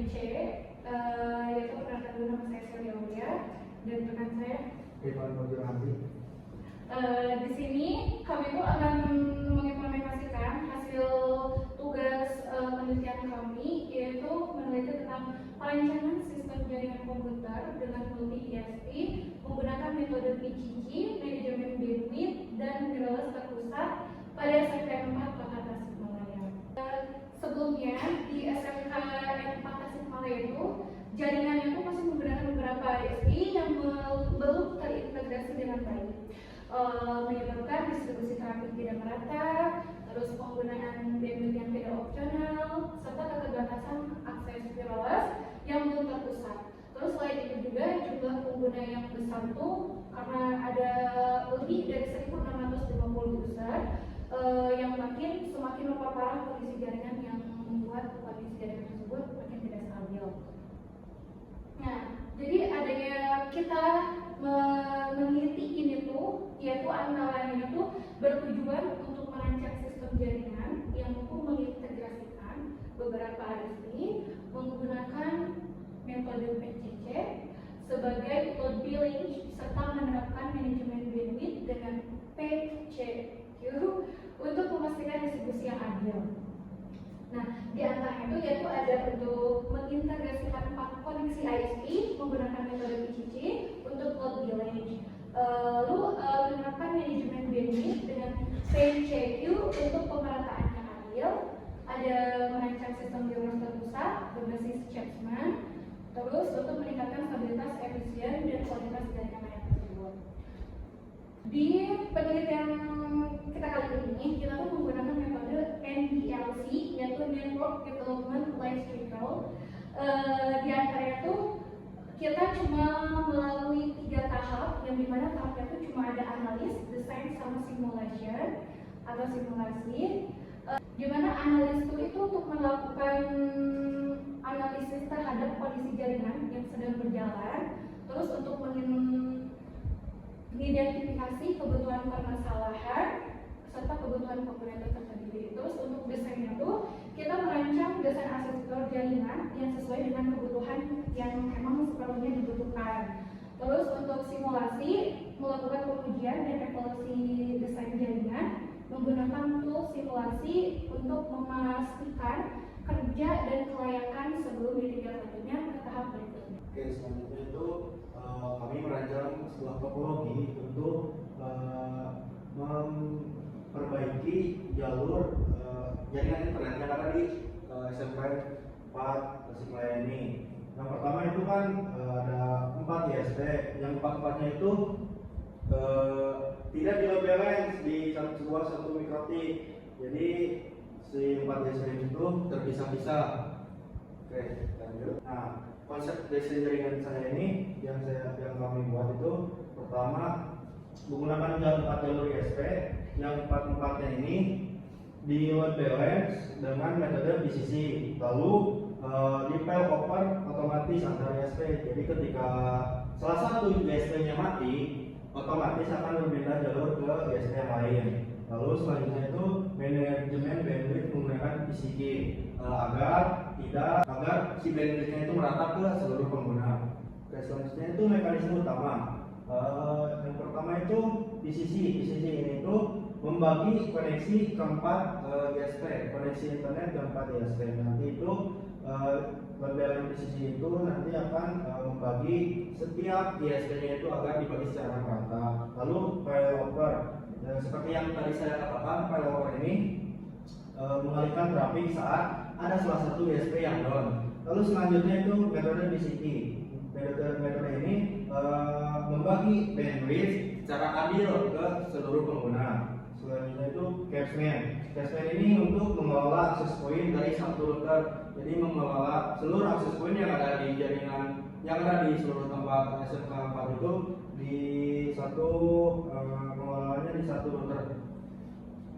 PCC, yaitu perkenalkan dulu nama saya Celia Aulia dan rekan saya Irfan Mojoranti. Di sini kami itu akan mengimplementasikan hasil tugas penelitian kami, yaitu meneliti tentang perancangan sistem jaringan komputer dengan multi ISP menggunakan metode PCC, manajemen bandwidth dan mirrorless terpusat pada SMK 4 Kota Tasikmalaya. Sebelumnya di SMK 4 Tasikmalaya itu jaringannya itu masih menggunakan beberapa ISP yang belum terintegrasi dengan baik, menyebabkan distribusi trafik tidak merata, terus penggunaan bandwidth yang tidak opsional, serta keterbatasan akses wireless yang belum terpusat. Terus selain itu juga jumlah pengguna yang besar itu karena ada lebih dari 1.650 user yang semakin memperparah kondisi jaringan yang membuat kondisi jaringan tersebut makin tidak stabil. Nah, jadi adanya kita meneliti ini tuh, yaitu antara lain itu bertujuan untuk merancang sistem jaringan yang mampu mengintegrasikan beberapa ISP menggunakan metode PCC sebagai load billing serta menerapkan manajemen bandwidth dengan PCQ untuk memastikan distribusi yang adil. Nah, di antaranya itu yaitu ada untuk mengintegrasikan 4 koneksi ISP menggunakan metode PCC untuk load billing, lalu menerapkan manajemen bandwidth dengan PCQ untuk pemerataan yang adil, ada merancang sistem jaringan terpusat berbasis Chapman, terus untuk meningkatkan stabilitas, efisien, dan kualitas jaringan lain tersebut. Di penelitian kita kali ini, kita tuh menggunakan metode NDLC, yaitu Network Development Life Cycle. Di antaranya tuh kita cuma melalui 3 tahap, yang dimana tahapnya tuh cuma ada analis, desain, sama simulation atau simulasi. Dimana analis itu untuk melakukan analisis terhadap kondisi jaringan yang sedang berjalan, terus untuk mengidentifikasi kebutuhan permasalahan serta kebutuhan komponen tersendiri. Terus untuk desainnya tuh kita merancang desain arsitektur jaringan yang sesuai dengan kebutuhan yang memang seperlunya dibutuhkan. Terus untuk simulasi melakukan pengujian dan evaluasi desain jaringan menggunakan tool simulasi untuk memastikan kerja dan kelayakan sebelum ditindaklanjutnya ke tahap berikutnya. Oke, selanjutnya itu kami merancang sebuah topologi untuk memperbaiki jalur jaringan internet yang ada di SMK 4 Tasikmalaya ini. Yang pertama itu kan ada 4 ISP, yang 4-4-nya itu tidak di load balance di sebuah satu mikrotik. Jadi si 4 ISP itu terpisah-pisah. Oke, lanjut. Nah, konsep desain jaringan saya ini yang kami buat itu pertama menggunakan 4 jalur ISP yang 4-4-nya ini di load balance dengan metode PCC, lalu di file over otomatis antar ISP. Jadi ketika salah satu ISP-nya mati, otomatis akan berpindah jalur ke ISP yang lain. Lalu selanjutnya itu manajemen bandwidth menggunakan PCC agar si bandwidthnya itu merata ke seluruh pengguna. Oke, selanjutnya itu mekanisme utama. Yang pertama itu PCC ini itu membagi koneksi ke 4 ISP, koneksi internet ke 4 ISP. Nanti itu berbalan PCC itu nanti akan membagi setiap ISP-nya itu agar dibagi secara merata. Lalu failover, seperti yang tadi saya katakan, failover ini mengalihkan trafik saat ada salah satu ISP yang down. Lalu selanjutnya itu metode BCP. Metode ini membagi bandwidth secara adil ke seluruh pengguna. Selanjutnya itu Capsman. Capsman ini untuk mengelola akses point dari satu router. Jadi mengelola seluruh akses point yang ada di jaringan, yang ada di seluruh tempat SMK 4 itu di satu pengelolaannya di satu router.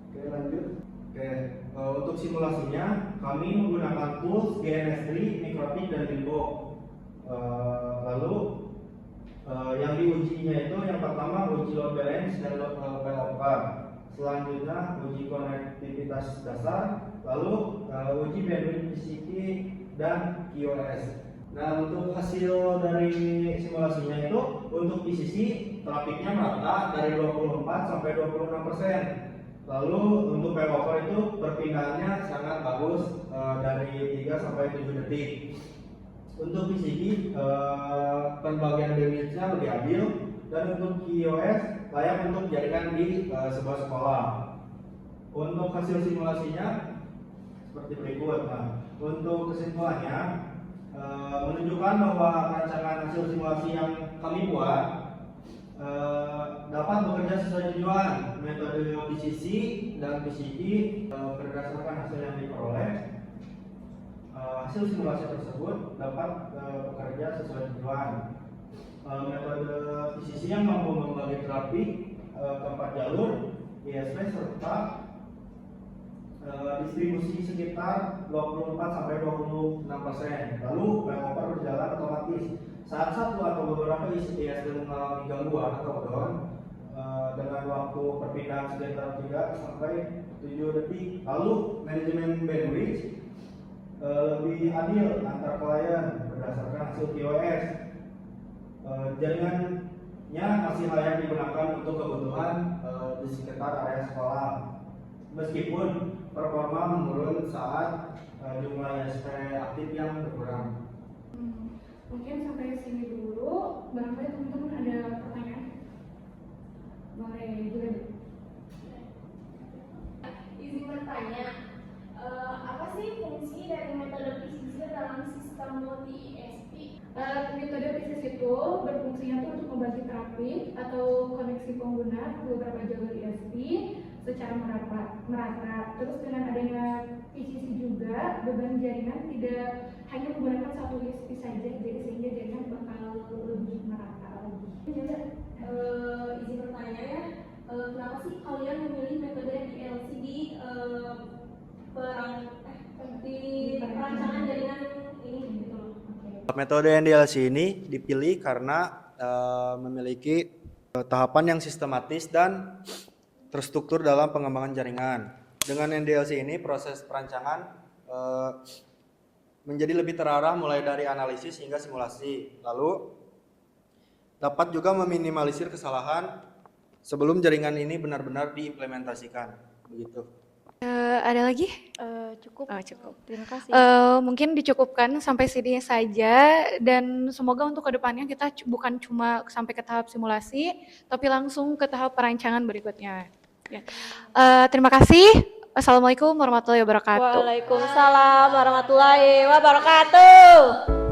Oke, lanjut. Oke, untuk simulasinya kami menggunakan tools GNS3, Mikrotik, dan Limbo. Lalu yang diujinya itu yang pertama uji load balance dan load failover. Selanjutnya uji konektivitas dasar, lalu uji bandwidth PCP dan QoS. Nah, untuk hasil dari simulasinya itu untuk PCC trafiknya merata dari 24 sampai 26%. Lalu untuk failover itu perpindahannya sangat bagus dari 3 sampai 7 detik. Untuk PCC pembagian damage-nya lebih adil, dan untuk QoS layak untuk dijadikan di sebuah sekolah. Untuk hasil simulasinya seperti berikut. Nah, untuk kesimpulannya menunjukkan bahwa rancangan hasil simulasi yang kami buat dapat bekerja sesuai tujuan. Metode PCC dan PCP berdasarkan hasil yang diperoleh, hasil simulasi tersebut dapat bekerja sesuai tujuan. Metode PCC yang mampu membagi trafik ke 4 jalur ISP serta distribusi sekitar 24-26%. Lalu failover berjalan otomatis saat satu atau beberapa ISP mengalami gangguan atau down dengan waktu perpindahan sekitar 3-7 detik. Lalu manajemen bandwidth lebih adil antar klien berdasarkan hasil QoS. Jaringannya masih layak digunakan untuk kebutuhan di sekitar area sekolah, meskipun performa menurun saat jumlah ISP aktif yang berkurang. Mungkin sampai sini dulu. Barangkali teman-teman ada pertanyaan? Boleh juga. Izin bertanya, apa sih fungsi dari metode PCC dalam sistem multi ISP? Metode PCC itu berfungsinya tuh untuk membagi trafik atau koneksi pengguna ke beberapa jalur ISP secara merata. Terus dengan adanya PCC juga, beban jaringan tidak hanya menggunakan satu ISP saja, jadi sehingga jaringan bakal lebih merata lagi. Izin bertanya ya, kenapa sih kalian memilih metode DLC di perancangan jaringan ini gitu loh? Metode NDLC ini dipilih karena memiliki tahapan yang sistematis dan terstruktur dalam pengembangan jaringan. Dengan NDLC ini proses perancangan menjadi lebih terarah mulai dari analisis hingga simulasi. Lalu dapat juga meminimalisir kesalahan sebelum jaringan ini benar-benar diimplementasikan. Begitu. Ada lagi? Cukup. Oh, cukup. Terima kasih. Mungkin dicukupkan sampai sini saja, dan semoga untuk kedepannya kita bukan cuma sampai ke tahap simulasi, tapi langsung ke tahap perancangan berikutnya. Ya. Terima kasih. Assalamualaikum warahmatullahi wabarakatuh. Waalaikumsalam warahmatullahi wabarakatuh.